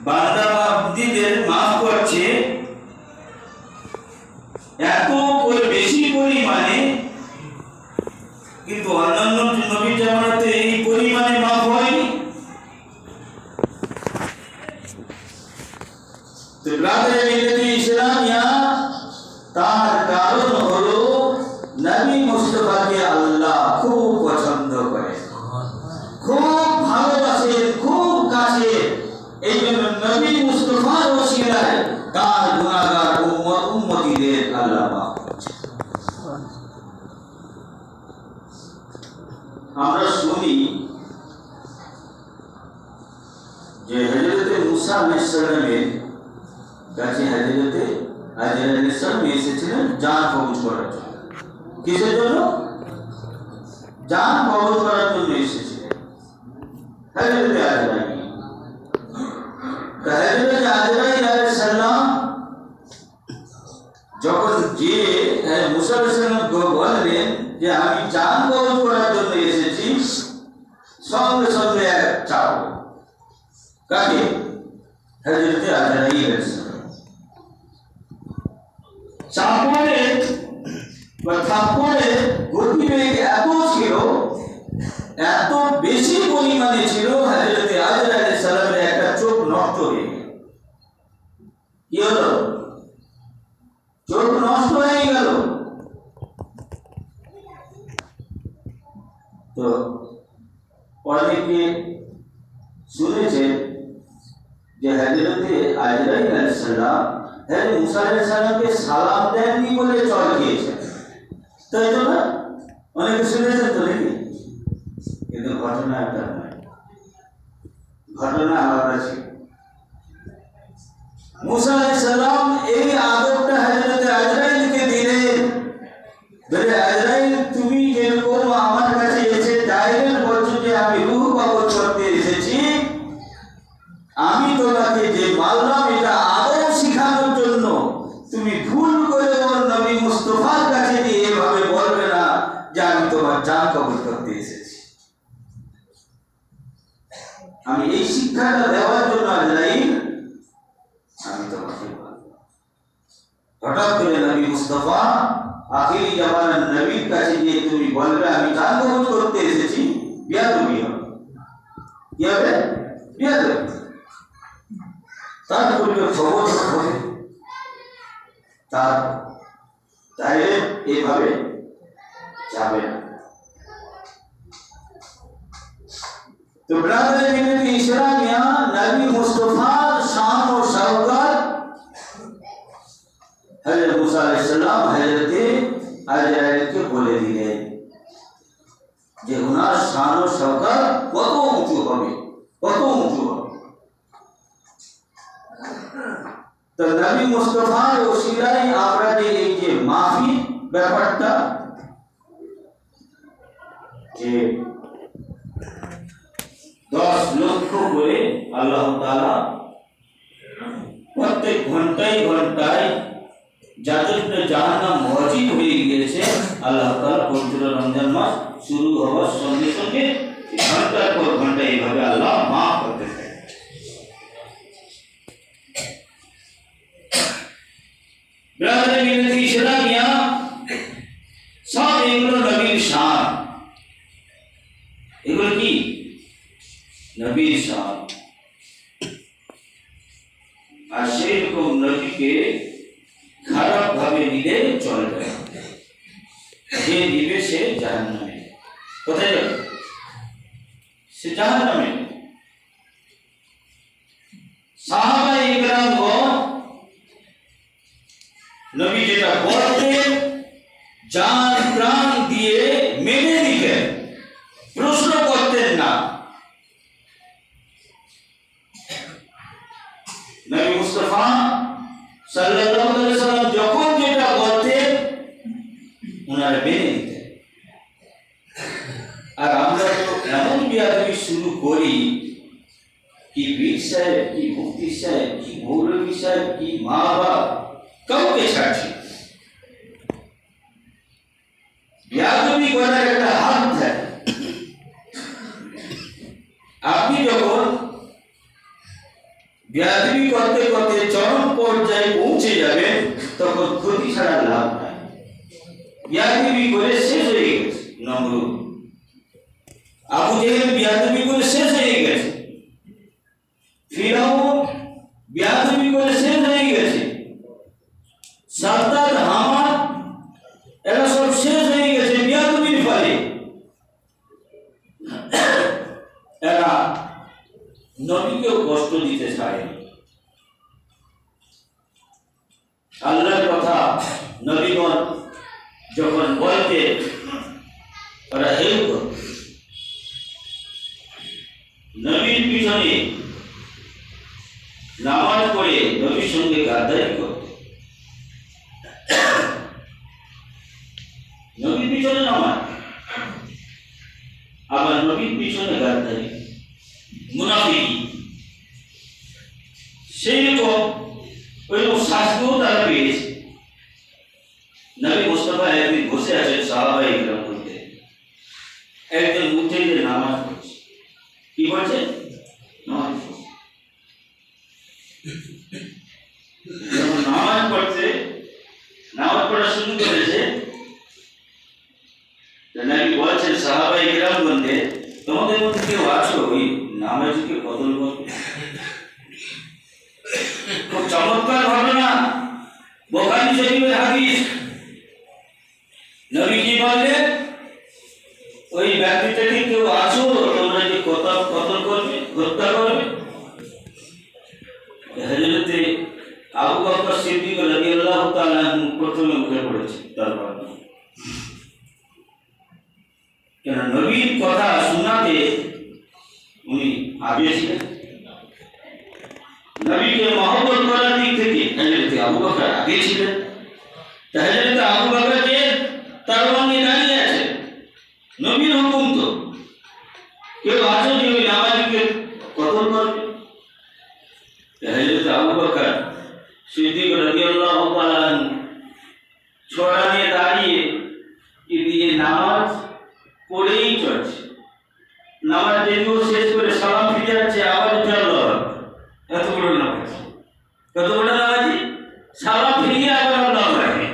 বান্দা বান্দীদের মাফ করছে এত বেশি পরিমাণে, কিন্তু অন্যান্য নবীর জামানাতে এই পরিমাণে মাফ হয়নি। তো ব্রাদার মিল্লাতে ইসলামিয়া তার কারণ হলো নবী মুস্তাফাকে আল্লাহ খুব পছন্দ করে, খুব ভালোবাসে, খুব কাছে। এই জন্য নবী মুস্তাফার ওসিলায় তার গুনাহগার উম্মতীদের আল্লাহ মাফ করছে। আমরা শুনি যে হযরত মুসা আলাইহিস সালামের কাছে হযরত হাজর আলাইহিস সালাম এসেছিলেন জান কবজ করার জন্য। কিসের জন্য? জান কবজ করার জন্য এসেছিলেন হযরত আজরাইল। হযরত আজরাইল আলাইহিস সালাম যখন যে মুসা আলাইহিস সালামকে বললেন যে আমি জান কবজ করার জন্য এসেছি, সঙ্গে সঙ্গে এক চাও কাকে? হযরত আজরাইল আলাইহিস সালাম। চাপড়ে বা থাপ্পড়ে গতিবেগ এত ছিল, এত বেশি পরিমাণে ছিল, হযরত আজরাইল আলাইহিস সালামের একটা চোখ নষ্ট হয়ে গেল। কি হলো? চোখ নষ্ট হয়ে গেল। তো অনেকে শুনেছেন যে হযরত আজরাইল আলাইহিস সালাম হযরত মুসা আলাইহিস সালামকে সালাম দেননি বলে চল খেয়েছেন, তাই তো না? অনেকে শুনেছেন তো নাকি? কিন্তু ঘটনা একটা নয়, ঘটনা আলাদা ছিল। মুসা আলাইহিস সালাম এই আদবটা হযরত আজরাইলকে দিলেন, বলে আজরাইল তুমি যেরকম আমার কাছে এসে ডাইরেক্ট বলছো যে আমি রূহ কবজ করতে এসেছি, আমি তোমাকে যে মানলাম এটা আদব শিখানোর জন্য, তুমি ভুল করে নবী মুস্তাফার কাছে গিয়ে এভাবে বলবে না যে আমি তোমার জান কবজ করতে এসেছি। আমি এই শিক্ষাটা দেওয়ার জন্য আজরাইল আমি তোমাকে বলবো। হঠাৎ করে নবী মুস্তাফা আখিরি জামানার নবীর কাছে গিয়ে তুমি বলবে আমি জান কবজ করতে এসেছি, বেয়াদবি হবে। কি হবে? বেয়াদবি। তার পূর্বে খবর হবে, তার ডাইরেক্ট এভাবে যাবে না। তো ব্রাদার মিল্লাতে ইসলামিয়া নবী মুস্তাফার শান ও শওকত হযরত মুসা আলাইহিস সালাম হযরত আজরাইলকে বলে দিলেন যে ওনার শান ও শওকত কত উঁচু হবে, কত উঁচু হবে। তো নবী মুস্তাফার ওসিলায় আমরা যে এই যে মাফি ব্যাপারটা, যে 10 লক্ষ করে আল্লাহ তাআলা প্রত্যেক ঘন্টায় ঘন্টায় যাদের জাহান্নাম মওজুদ হয়ে গিয়েছে, আল্লাহ তাআলা পবিত্র রমজান মাস শুরু হওয়ার সঙ্গে সঙ্গে ঘন্টার পর ঘন্টা এইভাবে আল্লাহ মাফ করতে থাকে। ব্রাদার মিল্লাতে ইসলামিয়া সব এগুলো নবীর শান, এগুলো কি নবীর শান। আর সেরকম নবীকে খারাপ ভাবে নিলে চলবে না, যে নিবে সে জাহান্নামে। কোথায় যাবে? সে জাহান্নামে। সাহাবায়ে ইকরামগণ নবী যেটা বলতেন জান প্রাণ দিয়ে মেনে নিতেন, প্রশ্ন করতেন না। নবী মুস্তাফা সাল্লাল্লাহু আলাইহি সাল্লাম যখন যেটা বলতেন ওনারা মেনে নিতেন। আর আমরা তো এমন বিয়াদবি শুরু করি, কি পীর সাহেব, কি মুফতি সাহেব, কি মৌলভী সাহেব, কি মা বাপ, কাউকে ছাড়ছি। বিয়াদবি করার একটা হাত থাকে। আপনি যখন বেয়াদবি করতে করতে চরম পর্যায়ে পৌঁছে যাবে, তখন ক্ষতি ছাড়া লাভ নাই। বেয়াদবি করে শেষ হয়ে গেছে নমরুদ, আবু জেহেল বেয়াদবি করে শেষ হয়ে গেছে, ফিরআউন বেয়াদবি করে শেষ হয়ে গেছে, সাদ্দাত হামান এরা সব শেষ হয়ে গেছে বেয়াদবির ফলে। এরা নবীকেও কষ্ট দিতে চায়নি। আল্লাহর কথা নবীগণ যখন বলতে ওরা হেউ করত, নবীর পিছনে নামাজ পড়ে নবীর সঙ্গে গাদ্দারি করত, নবীর পিছনে নামাজ আবার নবীর পিছনে গাদ্দারি, মুনাফিকি। সেই রকম ওইরকম শাস্তিও তারা পেয়েছে। নবী মুস্তাফা একদিন বসে আছেন সাহাবায়ে কেরাম মধ্যে, একজন মুজাহিদ নামাজ পড়ছে। কি বলছে? নামাজ পড়ছে। নামাজ পড়ছে, নামাজ পড়া শুরু করেছে, নবী বলছেন সাহাবায়ে কেরাম মধ্যে, তোমাদের মধ্যে কেউ আছো ওই নামাজকে বদল করবে? খুব চমৎকার ঘটনা, বুখারী শরীফের হাদিস। নবী কি বললেন? ওই ব্যক্তিটাকে কেউ আছো তোমরা যে কতল করবে, হত্যা করবে? হযরতে আবু বকর সিদ্দিক রাদিয়াল্লাহু তাআলা প্রথমে উঠে পড়েছে দরবার। কেন নবীর কথা শোনাতে উনি আগে ছিলেন। নবীকে মহব্বত করার দিক থেকে হযরতে আবু বকর আগে ছিলেন। হযরতে আবু বকর যে তরবারি নিয়ে দাঁড়িয়ে আছে, নবীর হুকুম তো, কেউ আছো যে ওই নামাজীকে কতল করবে? হযরতে আবু বকর সিদ্দিক রাদিয়াল্লাহু তাআলা ছোড়া নিয়ে দাঁড়িয়ে দিয়ে নামাজ পড়েই চলছে। নামাজ যেদিও শেষ করে সালাম ফিরে যাচ্ছে, আবার উঠে আল্লাহু আকবার। এত বড় নামাজ, কত বড় নামাজি! সালাম ফিরিয়ে আবার আল্লাহু আকবার।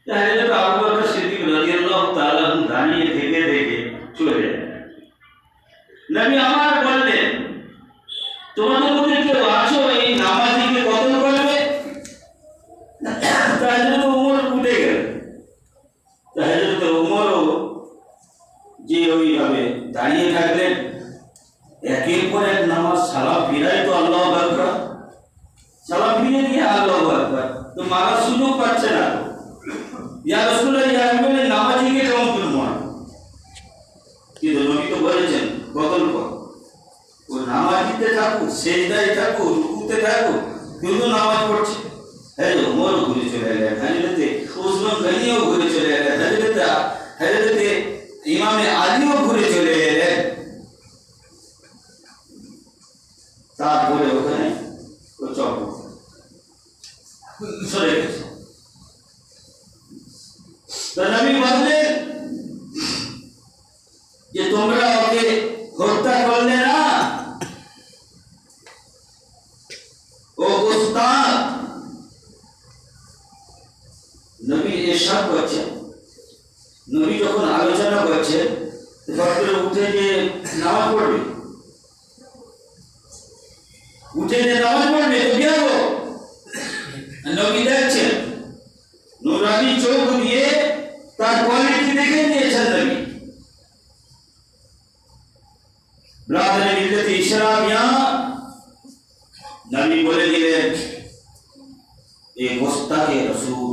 তাহলে তো আবু বকর সিদ্দিক রাদিয়াল্লাহু তাআলা দাঁড়িয়ে থেকে দেখে চলে যায়। নবী আমার বললেন, তোমাদের মধ্যে কেউ আছো এই নামাজীকে কতল করবে? তাহলে তো উমর উঠে গেল। তাহলে তো উমরও যে ওইভাবে দাঁড়িয়ে থাকলেন, একের পর এক নামাজ সালাম ফিরাই তো আল্লাহু আকবার, সালাম ফিরে দিয়ে আল্লাহু আকবার, তো মারার সুযোগ পাচ্ছে না। ইয়া রাসূলুল্লাহ, ইয়া বলে নামাজীকে কেমন করে মার? কিন্তু নবী তো বলেছেন কতল কর। ও নামাজিতে থাকুক, সেজদায় থাকুক, রুকুতে থাকুক, কিন্তু নামাজ পড়ছে। হ্যাঁ, ওমর ঘুরে চলে গেলেন, হযরতে উসমান গনিও ঘুরে চলে গেলেন, হযরতে ইমামে আলীও ঘুরে চলে গেলেন। তারপরে ওখানে ও চপ সরে গেছে। তো নবী বললেন যে তোমরা ওকে হত্যা করলে না, ও উস্তাদ। নবী ইরশাদ করছেন, নবী যখন আলোচনা করছেন, তখন উঠে যে নামাজ পড়বে, উঠে যে নামাজ পড়বে তো কি হলো? নবী দেখছেন, নুরানি চোখ দিয়ে তার কোয়ালিটি দেখে নিয়েছেন নবী। ব্রাদারে মিল্লাতে ইসলামিয়া নবী বলে দিলেন, এই গোস্তাকে রাসূল,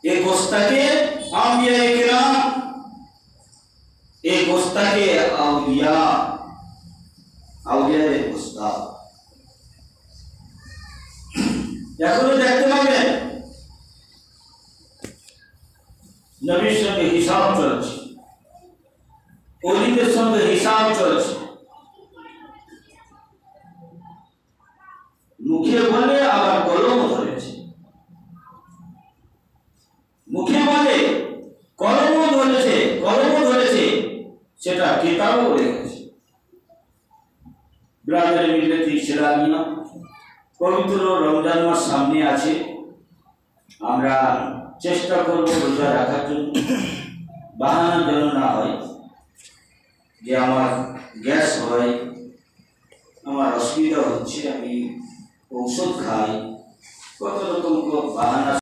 এই গোস্তাকে আম্বিয়ায়ে কিরাম, এই গোস্তাকে আউলিয়ায়ে গোস্তা। এখনো দেখতে পাবেন নবীর সঙ্গে হিসাব চলছে, ওলিদের সঙ্গে হিসাব চলছে। মুখে বলে আবার কলম ধরেছে, মুখে বলে কলমও ধরেছে, সেটা কিতাবও রেখেছে। ব্রাদার মিল্লাত ইসলামিয়া পবিত্র রমজান মাস সামনে আছে। আমরা চেষ্টা করব রোজা রাখার জন্য, বাহানা যেন না হয় যে আমার গ্যাস হয়, আমার অসুবিধা হচ্ছে, আমি ঔষধ খাই, কত রকম বাহানা